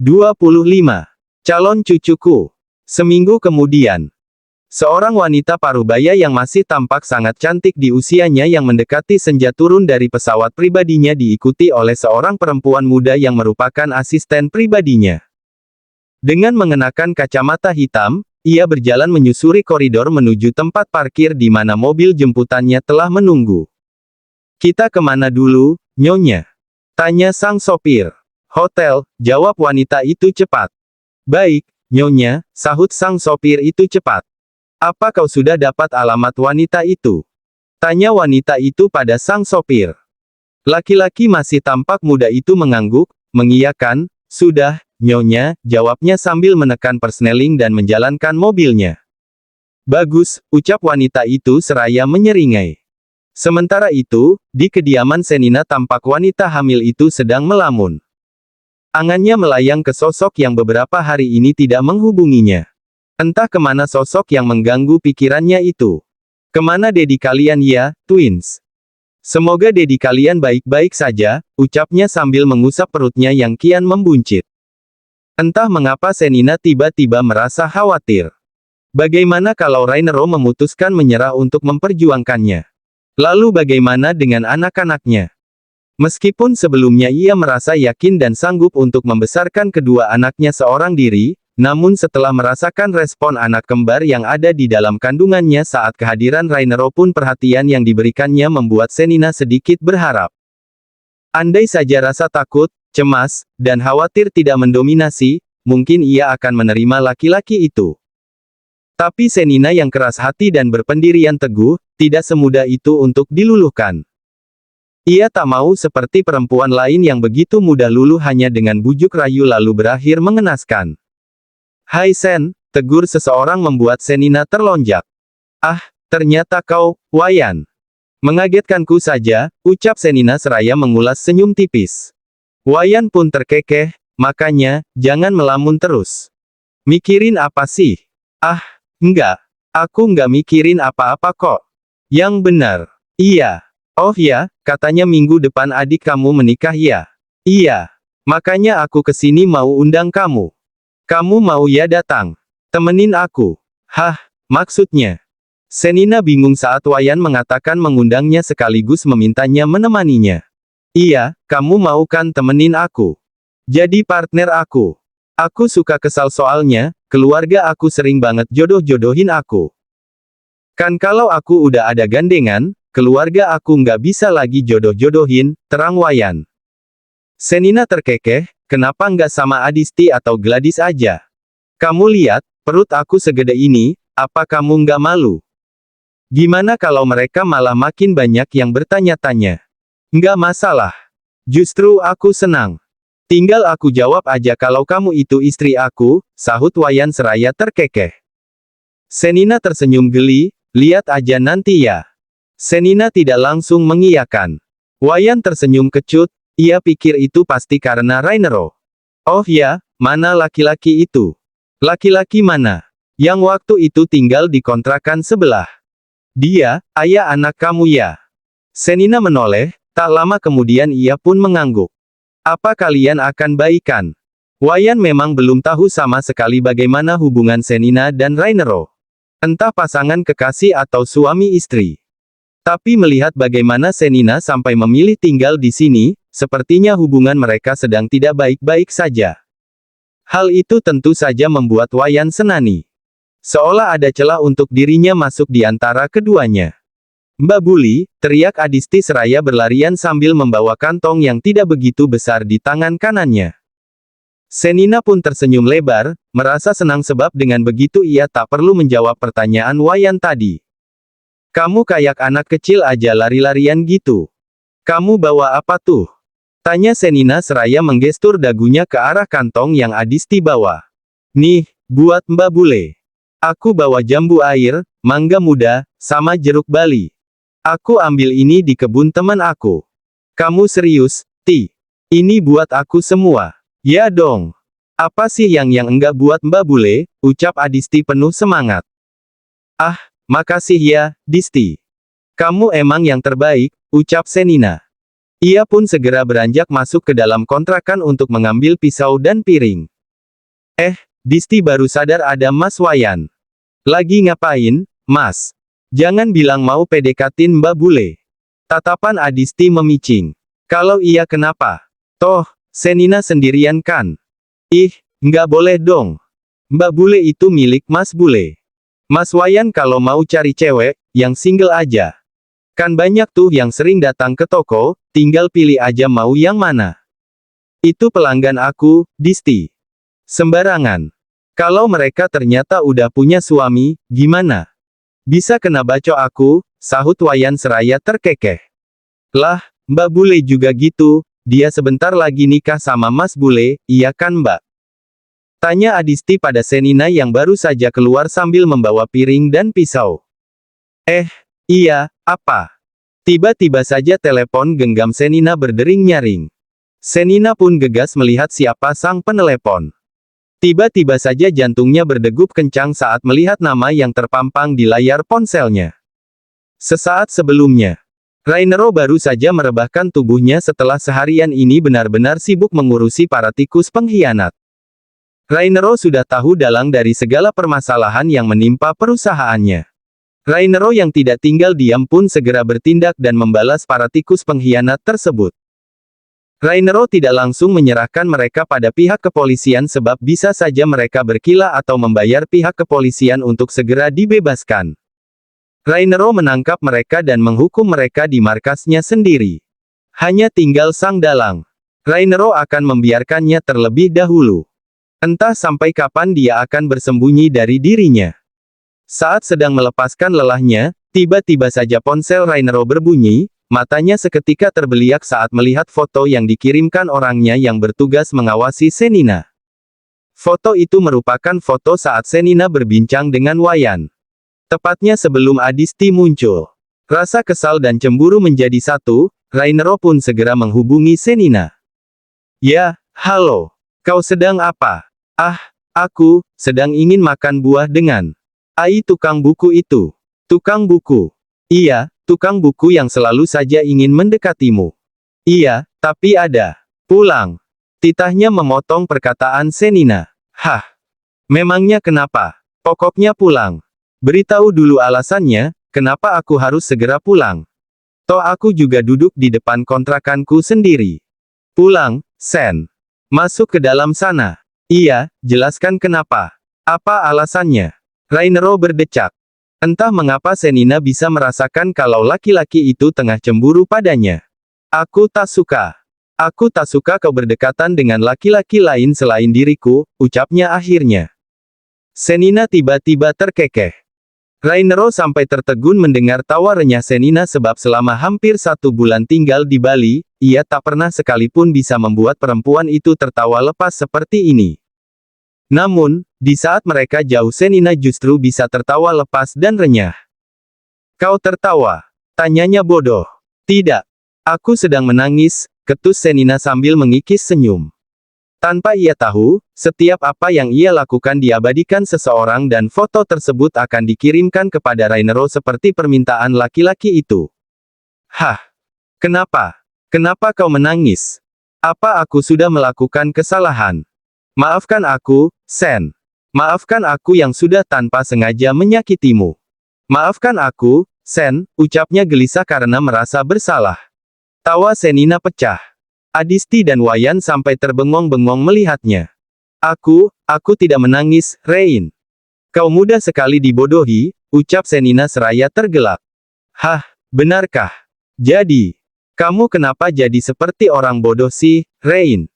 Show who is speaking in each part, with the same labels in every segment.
Speaker 1: 25. Calon cucuku. Seminggu kemudian, seorang wanita parubaya yang masih tampak sangat cantik di usianya yang mendekati senja turun dari pesawat pribadinya diikuti oleh seorang perempuan muda yang merupakan asisten pribadinya. Dengan mengenakan kacamata hitam, ia berjalan menyusuri koridor menuju tempat parkir di mana mobil jemputannya telah menunggu. "Kita kemana dulu, Nyonya?" tanya sang sopir. "Hotel," jawab wanita itu cepat. "Baik, Nyonya," sahut sang sopir itu cepat. "Apa kau sudah dapat alamat wanita itu?" tanya wanita itu pada sang sopir. Laki-laki masih tampak muda itu mengangguk, mengiyakan. "Sudah, Nyonya," jawabnya sambil menekan persneling dan menjalankan mobilnya. "Bagus," ucap wanita itu seraya menyeringai. Sementara itu, di kediaman Senina tampak wanita hamil itu sedang melamun. Angannya melayang ke sosok yang beberapa hari ini tidak menghubunginya. Entah kemana sosok yang mengganggu pikirannya itu. "Kemana dedi kalian ya, twins? Semoga dedi kalian baik-baik saja," ucapnya sambil mengusap perutnya yang kian membuncit. Entah mengapa Senina tiba-tiba merasa khawatir. Bagaimana kalau Rainero memutuskan menyerah untuk memperjuangkannya? Lalu bagaimana dengan anak-anaknya? Meskipun sebelumnya ia merasa yakin dan sanggup untuk membesarkan kedua anaknya seorang diri, namun setelah merasakan respon anak kembar yang ada di dalam kandungannya saat kehadiran Rainero pun perhatian yang diberikannya membuat Senina sedikit berharap. Andai saja rasa takut, cemas, dan khawatir tidak mendominasi, mungkin ia akan menerima laki-laki itu. Tapi Senina yang keras hati dan berpendirian teguh, tidak semudah itu untuk diluluhkan. Ia tak mau seperti perempuan lain yang begitu mudah luluh hanya dengan bujuk rayu lalu berakhir mengenaskan. "Hai Sen," tegur seseorang membuat Senina terlonjak. "Ah, ternyata kau, Wayan. Mengagetkanku saja," ucap Senina seraya mengulas senyum tipis. Wayan pun terkekeh, "Makanya, jangan melamun terus. Mikirin apa sih?" "Ah, enggak. Aku nggak mikirin apa-apa kok. Yang benar." "Iya. Oh ya, katanya minggu depan adik kamu menikah ya?" "Iya. Makanya aku kesini mau undang kamu. Kamu mau ya datang? Temenin aku?" "Hah, maksudnya?" Senina bingung saat Wayan mengatakan mengundangnya sekaligus memintanya menemaninya. "Iya, kamu mau kan temenin aku? Jadi partner aku. Aku suka kesal soalnya, keluarga aku sering banget jodoh-jodohin aku. Kan kalau aku udah ada gandengan, keluarga aku nggak bisa lagi jodoh-jodohin," terang Wayan. Senina terkekeh, "Kenapa nggak sama Adisti atau Gladys aja? Kamu lihat, perut aku segede ini, apa kamu nggak malu? Gimana kalau mereka malah makin banyak yang bertanya-tanya?" "Nggak masalah. Justru aku senang. Tinggal aku jawab aja kalau kamu itu istri aku," sahut Wayan seraya terkekeh. Senina tersenyum geli, "Lihat aja nanti ya." Senina tidak langsung mengiyakan. Wayan tersenyum kecut, ia pikir itu pasti karena Rainero. "Oh ya, mana laki-laki itu?" "Laki-laki mana?" "Yang waktu itu tinggal di kontrakan sebelah." "Dia, ayah anak kamu ya?" Senina menoleh, tak lama kemudian ia pun mengangguk. "Apa kalian akan baikan?" Wayan memang belum tahu sama sekali bagaimana hubungan Senina dan Rainero. Entah pasangan kekasih atau suami istri. Tapi melihat bagaimana Senina sampai memilih tinggal di sini, sepertinya hubungan mereka sedang tidak baik-baik saja. Hal itu tentu saja membuat Wayan senani. Seolah ada celah untuk dirinya masuk di antara keduanya. "Mbak Buli," teriak Adisti seraya berlarian sambil membawa kantong yang tidak begitu besar di tangan kanannya. Senina pun tersenyum lebar, merasa senang sebab dengan begitu ia tak perlu menjawab pertanyaan Wayan tadi. "Kamu kayak anak kecil aja lari-larian gitu. Kamu bawa apa tuh?" tanya Senina seraya menggestur dagunya ke arah kantong yang Adisti bawa. "Nih, buat Mbak Bule. Aku bawa jambu air, mangga muda, sama jeruk bali. Aku ambil ini di kebun teman aku." "Kamu serius, Ti? Ini buat aku semua?" "Ya dong. Apa sih yang enggak buat Mbak Bule?" ucap Adisti penuh semangat. "Ah, makasih ya, Disti. Kamu emang yang terbaik," ucap Senina. Ia pun segera beranjak masuk ke dalam kontrakan untuk mengambil pisau dan piring. Disti baru sadar ada Mas Wayan. Lagi ngapain, Mas? Jangan bilang mau PDKT-in Mbak Bule. Tatapan Adisti memicing. Kalau iya kenapa? Toh, Senina sendirian kan? Ih, nggak boleh dong. Mbak Bule itu milik Mas Bule. Mas Wayan kalau mau cari cewek, yang single aja. Kan banyak tuh yang sering datang ke toko, tinggal pilih aja mau yang mana. Itu pelanggan aku, Disti. Sembarangan. Kalau mereka ternyata udah punya suami, gimana? Bisa kena bacok aku, sahut Wayan seraya terkekeh. Lah, Mbak Bule juga gitu, dia sebentar lagi nikah sama Mas Bule, iya kan Mbak? Tanya Adisti pada Senina yang baru saja keluar sambil membawa piring dan pisau. Iya, apa? Tiba-tiba saja telepon genggam Senina berdering nyaring. Senina pun gegas melihat siapa sang penelepon. Tiba-tiba saja jantungnya berdegup kencang saat melihat nama yang terpampang di layar ponselnya. Sesaat sebelumnya, Rainero baru saja merebahkan tubuhnya setelah seharian ini benar-benar sibuk mengurusi para tikus pengkhianat. Rainero sudah tahu dalang dari segala permasalahan yang menimpa perusahaannya. Rainero yang tidak tinggal diam pun segera bertindak dan membalas para tikus pengkhianat tersebut. Rainero tidak langsung menyerahkan mereka pada pihak kepolisian sebab bisa saja mereka berkilah atau membayar pihak kepolisian untuk segera dibebaskan. Rainero menangkap mereka dan menghukum mereka di markasnya sendiri. Hanya tinggal sang dalang. Rainero akan membiarkannya terlebih dahulu. Entah sampai kapan dia akan bersembunyi dari dirinya. Saat sedang melepaskan lelahnya, tiba-tiba saja ponsel Rainero berbunyi. Matanya seketika terbeliak saat melihat foto yang dikirimkan orangnya yang bertugas mengawasi Senina. Foto itu merupakan foto saat Senina berbincang dengan Wayan. Tepatnya sebelum Adisti muncul. Rasa kesal dan cemburu menjadi satu, Rainero pun segera menghubungi Senina. Ya, halo. Kau sedang apa? Aku sedang ingin makan buah dengan Ai tukang buku itu. Tukang buku. Iya. Tukang buku yang selalu saja ingin mendekatimu. Iya, tapi ada. Pulang. Titahnya memotong perkataan Senina. Memangnya kenapa? Pokoknya pulang. Beritahu dulu alasannya, kenapa aku harus segera pulang. Toh aku juga duduk di depan kontrakanku sendiri. Pulang, Sen. Masuk ke dalam sana. Iya, jelaskan kenapa. Apa alasannya? Rainero berdecak. Entah mengapa Senina bisa merasakan kalau laki-laki itu tengah cemburu padanya. Aku tak suka. Aku tak suka kau berdekatan dengan laki-laki lain selain diriku, ucapnya akhirnya. Senina tiba-tiba terkekeh. Rainero sampai tertegun mendengar tawa renyah Senina sebab selama hampir 1 bulan tinggal di Bali, ia tak pernah sekalipun bisa membuat perempuan itu tertawa lepas seperti ini. Namun, di saat mereka jauh Senina justru bisa tertawa lepas dan renyah. Kau tertawa? Tanyanya bodoh. Tidak. Aku sedang menangis, ketus Senina sambil mengikis senyum. Tanpa ia tahu, setiap apa yang ia lakukan diabadikan seseorang dan foto tersebut akan dikirimkan kepada Rainero seperti permintaan laki-laki itu. Kenapa? Kenapa kau menangis? Apa aku sudah melakukan kesalahan? Maafkan aku, Sen. Maafkan aku yang sudah tanpa sengaja menyakitimu. Maafkan aku, Sen, ucapnya gelisah karena merasa bersalah. Tawa Senina pecah. Adisti dan Wayan sampai terbengong-bengong melihatnya. Aku tidak menangis, Rein. Kau mudah sekali dibodohi, ucap Senina seraya tergelak. Benarkah? Jadi, kamu kenapa jadi seperti orang bodoh sih, Rein?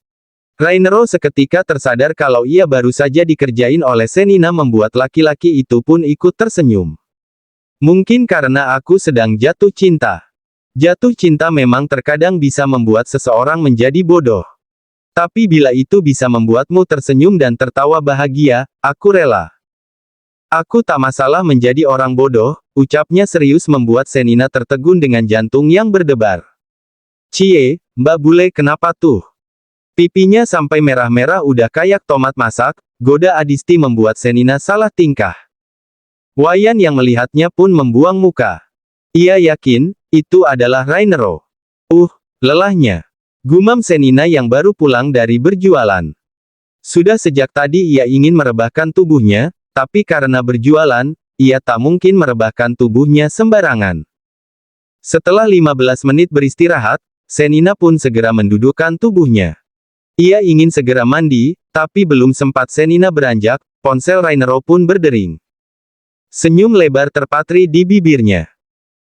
Speaker 1: Rainero seketika tersadar kalau ia baru saja dikerjain oleh Senina membuat laki-laki itu pun ikut tersenyum. Mungkin karena aku sedang jatuh cinta. Jatuh cinta memang terkadang bisa membuat seseorang menjadi bodoh. Tapi bila itu bisa membuatmu tersenyum dan tertawa bahagia, aku rela. Aku tak masalah menjadi orang bodoh, ucapnya serius membuat Senina tertegun dengan jantung yang berdebar. Cie, Mbak Bule kenapa tuh? Pipinya sampai merah-merah udah kayak tomat masak, goda Adisti membuat Senina salah tingkah. Wayan yang melihatnya pun membuang muka. Ia yakin, itu adalah Rainero. Lelahnya. Gumam Senina yang baru pulang dari berjualan. Sudah sejak tadi ia ingin merebahkan tubuhnya, tapi karena berjualan, ia tak mungkin merebahkan tubuhnya sembarangan. Setelah 15 menit beristirahat, Senina pun segera mendudukkan tubuhnya. Ia ingin segera mandi, tapi belum sempat Senina beranjak, ponsel Rainero pun berdering. Senyum lebar terpatri di bibirnya.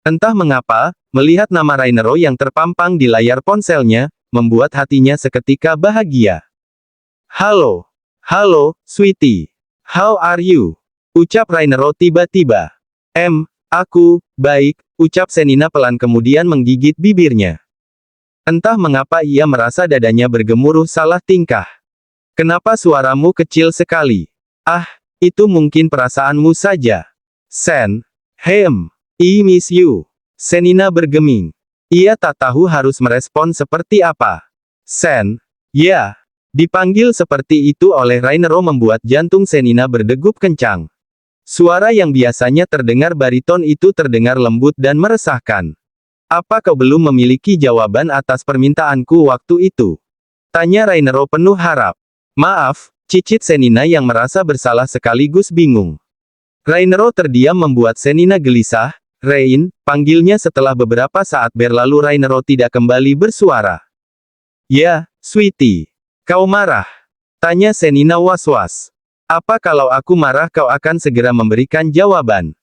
Speaker 1: Entah mengapa, melihat nama Rainero yang terpampang di layar ponselnya, membuat hatinya seketika bahagia. Halo. Halo, sweetie. How are you? Ucap Rainero tiba-tiba. Aku, baik, ucap Senina pelan kemudian menggigit bibirnya. Entah mengapa ia merasa dadanya bergemuruh salah tingkah. Kenapa suaramu kecil sekali? Ah, itu mungkin perasaanmu saja. Sen. I miss you. Senina bergeming. Ia tak tahu harus merespon seperti apa. Sen. Ya. Dipanggil seperti itu oleh Rainero membuat jantung Senina berdegup kencang. Suara yang biasanya terdengar bariton itu terdengar lembut dan meresahkan. Apa kau belum memiliki jawaban atas permintaanku waktu itu? Tanya Rainero penuh harap. Maaf, cicit Senina yang merasa bersalah sekaligus bingung. Rainero terdiam membuat Senina gelisah. Rain, panggilnya setelah beberapa saat berlalu Rainero tidak kembali bersuara. Ya, sweetie. Kau marah? Tanya Senina was-was. Apa kalau aku marah kau akan segera memberikan jawaban?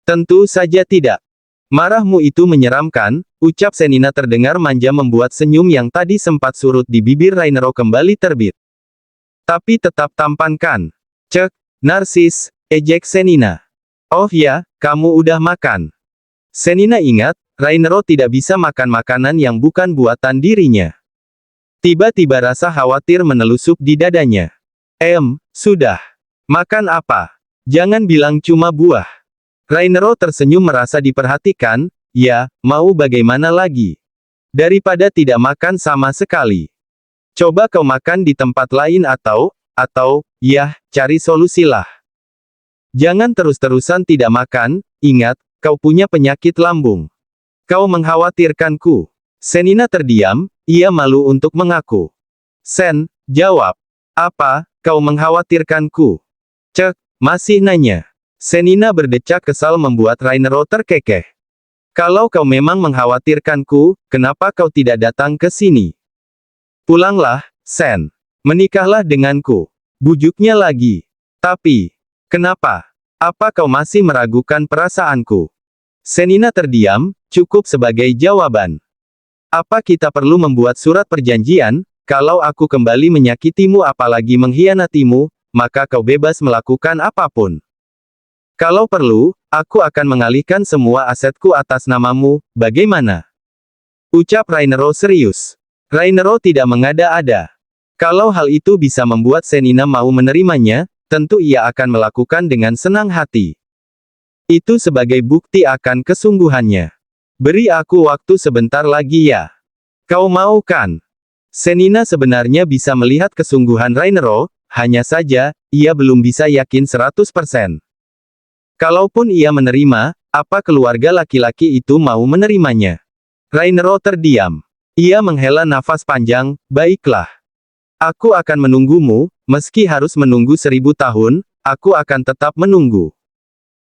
Speaker 1: Tentu saja tidak. Marahmu itu menyeramkan, ucap Senina terdengar manja membuat senyum yang tadi sempat surut di bibir Rainero kembali terbit. Tapi tetap tampankan. Cek, narsis, ejek Senina. Oh ya, kamu udah makan. Senina ingat, Rainero tidak bisa makan makanan yang bukan buatan dirinya. Tiba-tiba rasa khawatir menelusup di dadanya. Sudah. Makan apa? Jangan bilang cuma buah. Rainero tersenyum merasa diperhatikan, ya, mau bagaimana lagi? Daripada tidak makan sama sekali. Coba kau makan di tempat lain atau, ya, cari solusilah. Jangan terus-terusan tidak makan, ingat, kau punya penyakit lambung. Kau mengkhawatirkanku. Senina terdiam, ia malu untuk mengaku. Sen, jawab. Apa, kau mengkhawatirkanku? Cek, masih nanya. Senina berdecak kesal membuat Rainero terkekeh. Kalau kau memang mengkhawatirkanku, kenapa kau tidak datang ke sini? Pulanglah, Sen. Menikahlah denganku. Bujuknya lagi. Tapi, kenapa? Apa kau masih meragukan perasaanku? Senina terdiam, cukup sebagai jawaban. Apa kita perlu membuat surat perjanjian? Kalau aku kembali menyakitimu apalagi mengkhianatimu, maka kau bebas melakukan apapun. Kalau perlu, aku akan mengalihkan semua asetku atas namamu, bagaimana? Ucap Rainero serius. Rainero tidak mengada-ada. Kalau hal itu bisa membuat Senina mau menerimanya, tentu ia akan melakukan dengan senang hati. Itu sebagai bukti akan kesungguhannya. Beri aku waktu sebentar lagi ya. Kau mau kan? Senina sebenarnya bisa melihat kesungguhan Rainero, hanya saja, ia belum bisa yakin 100%. Kalaupun ia menerima, apa keluarga laki-laki itu mau menerimanya? Rainero terdiam. Ia menghela nafas panjang, baiklah. Aku akan menunggumu, meski harus menunggu 1000 tahun, aku akan tetap menunggu.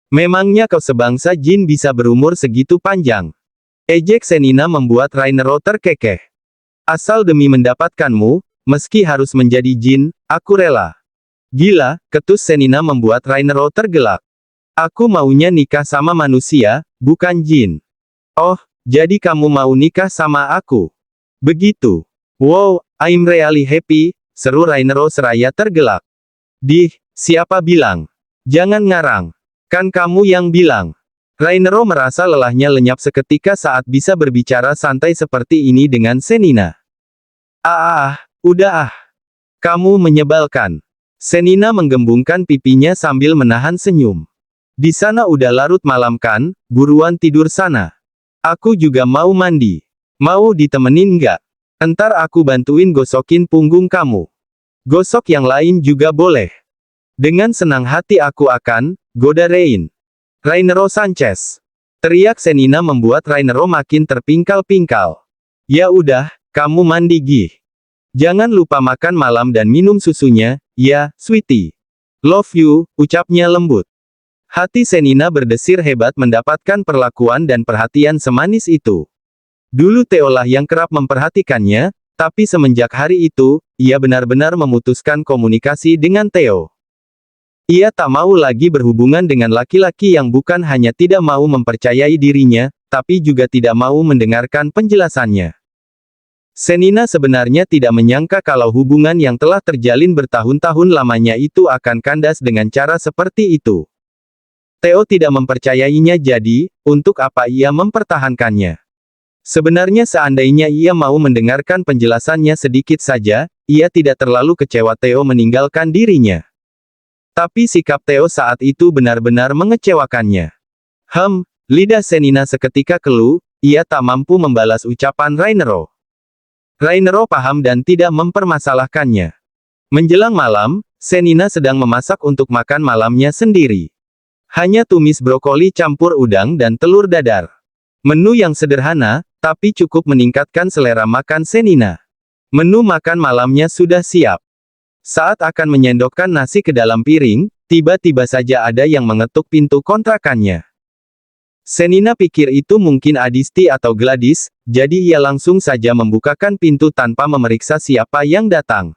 Speaker 1: Memangnya kau sebangsa jin bisa berumur segitu panjang? Ejek Senina membuat Rainero terkekeh. Asal demi mendapatkanmu, meski harus menjadi jin, aku rela. Gila, ketus Senina membuat Rainero tergelak. Aku maunya nikah sama manusia, bukan jin. Oh, jadi kamu mau nikah sama aku? Begitu. Wow, I'm really happy, seru Rainero seraya tergelak. Siapa bilang? Jangan ngarang. Kan kamu yang bilang. Rainero merasa lelahnya lenyap seketika saat bisa berbicara santai seperti ini dengan Senina. Udah. Kamu menyebalkan. Senina menggembungkan pipinya sambil menahan senyum. Di sana udah larut malam kan, buruan tidur sana. Aku juga mau mandi. Mau ditemenin nggak? Entar aku bantuin gosokin punggung kamu. Gosok yang lain juga boleh. Dengan senang hati aku akan goda Rain. Rainero Sanchez. Teriak Senina membuat Rainero makin terpingkal-pingkal. Ya udah, kamu mandi gih. Jangan lupa makan malam dan minum susunya, Ya, sweetie. Love you, ucapnya lembut. Hati Senina berdesir hebat mendapatkan perlakuan dan perhatian semanis itu. Dulu Theo lah yang kerap memperhatikannya, tapi semenjak hari itu, ia benar-benar memutuskan komunikasi dengan Theo. Ia tak mau lagi berhubungan dengan laki-laki yang bukan hanya tidak mau mempercayai dirinya, tapi juga tidak mau mendengarkan penjelasannya. Senina sebenarnya tidak menyangka kalau hubungan yang telah terjalin bertahun-tahun lamanya itu akan kandas dengan cara seperti itu. Theo tidak mempercayainya, jadi, untuk apa ia mempertahankannya? Sebenarnya seandainya ia mau mendengarkan penjelasannya sedikit saja, ia tidak terlalu kecewa Theo meninggalkan dirinya. Tapi sikap Theo saat itu benar-benar mengecewakannya. Lidah Senina seketika keluh, ia tak mampu membalas ucapan Rainero. Rainero paham dan tidak mempermasalahkannya. Menjelang malam, Senina sedang memasak untuk makan malamnya sendiri. Hanya tumis brokoli campur udang dan telur dadar. Menu yang sederhana, tapi cukup meningkatkan selera makan Senina. Menu makan malamnya sudah siap. Saat akan menyendokkan nasi ke dalam piring, tiba-tiba saja ada yang mengetuk pintu kontrakannya. Senina pikir itu mungkin Adisti atau Gladys, jadi ia langsung saja membukakan pintu tanpa memeriksa siapa yang datang.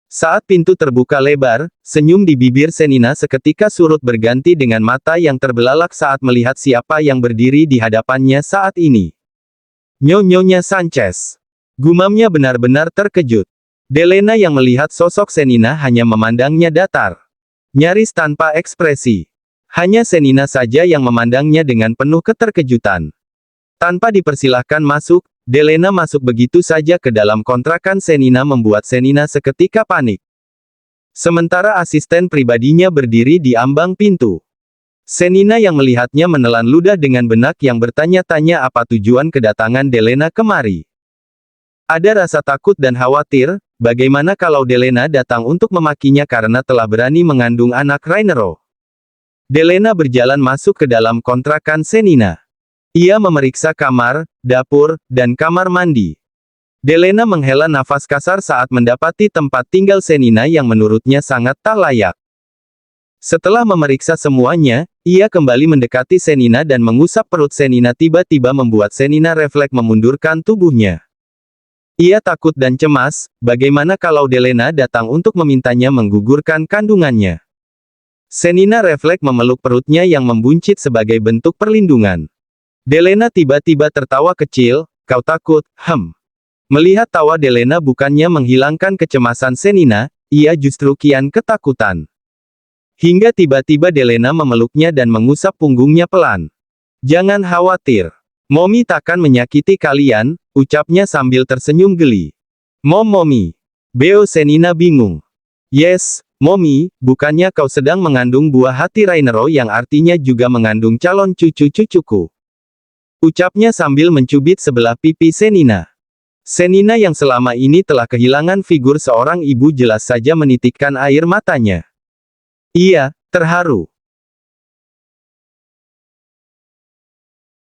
Speaker 1: Saat pintu terbuka lebar, senyum di bibir Senina seketika surut berganti dengan mata yang terbelalak saat melihat siapa yang berdiri di hadapannya saat ini. Nyonya Sanchez. Gumamnya benar-benar terkejut. Delena yang melihat sosok Senina hanya memandangnya datar. Nyaris tanpa ekspresi. Hanya Senina saja yang memandangnya dengan penuh keterkejutan. Tanpa dipersilahkan masuk, Delena masuk begitu saja ke dalam kontrakan Senina membuat Senina seketika panik. Sementara asisten pribadinya berdiri di ambang pintu. Senina yang melihatnya menelan ludah dengan benak yang bertanya-tanya apa tujuan kedatangan Delena kemari. Ada rasa takut dan khawatir, bagaimana kalau Delena datang untuk memakinya karena telah berani mengandung anak Rainero. Delena berjalan masuk ke dalam kontrakan Senina. Ia memeriksa kamar, dapur, dan kamar mandi. Delena menghela nafas kasar saat mendapati tempat tinggal Senina yang menurutnya sangat tak layak. Setelah memeriksa semuanya, ia kembali mendekati Senina dan mengusap perut Senina tiba-tiba membuat Senina refleks memundurkan tubuhnya. Ia takut dan cemas, bagaimana kalau Delena datang untuk memintanya menggugurkan kandungannya. Senina refleks memeluk perutnya yang membuncit sebagai bentuk perlindungan. Delena tiba-tiba tertawa kecil, kau takut, Melihat tawa Delena bukannya menghilangkan kecemasan Senina, ia justru kian ketakutan. Hingga tiba-tiba Delena memeluknya dan mengusap punggungnya pelan. Jangan khawatir. Momi takkan menyakiti kalian, ucapnya sambil tersenyum geli. Momi. Beo Senina bingung. Yes, Momi, bukannya kau sedang mengandung buah hati Rainero yang artinya juga mengandung calon cucu-cucuku. Ucapnya sambil mencubit sebelah pipi Senina. Senina yang selama ini telah kehilangan figur seorang ibu jelas saja menitikkan air matanya. Ia terharu.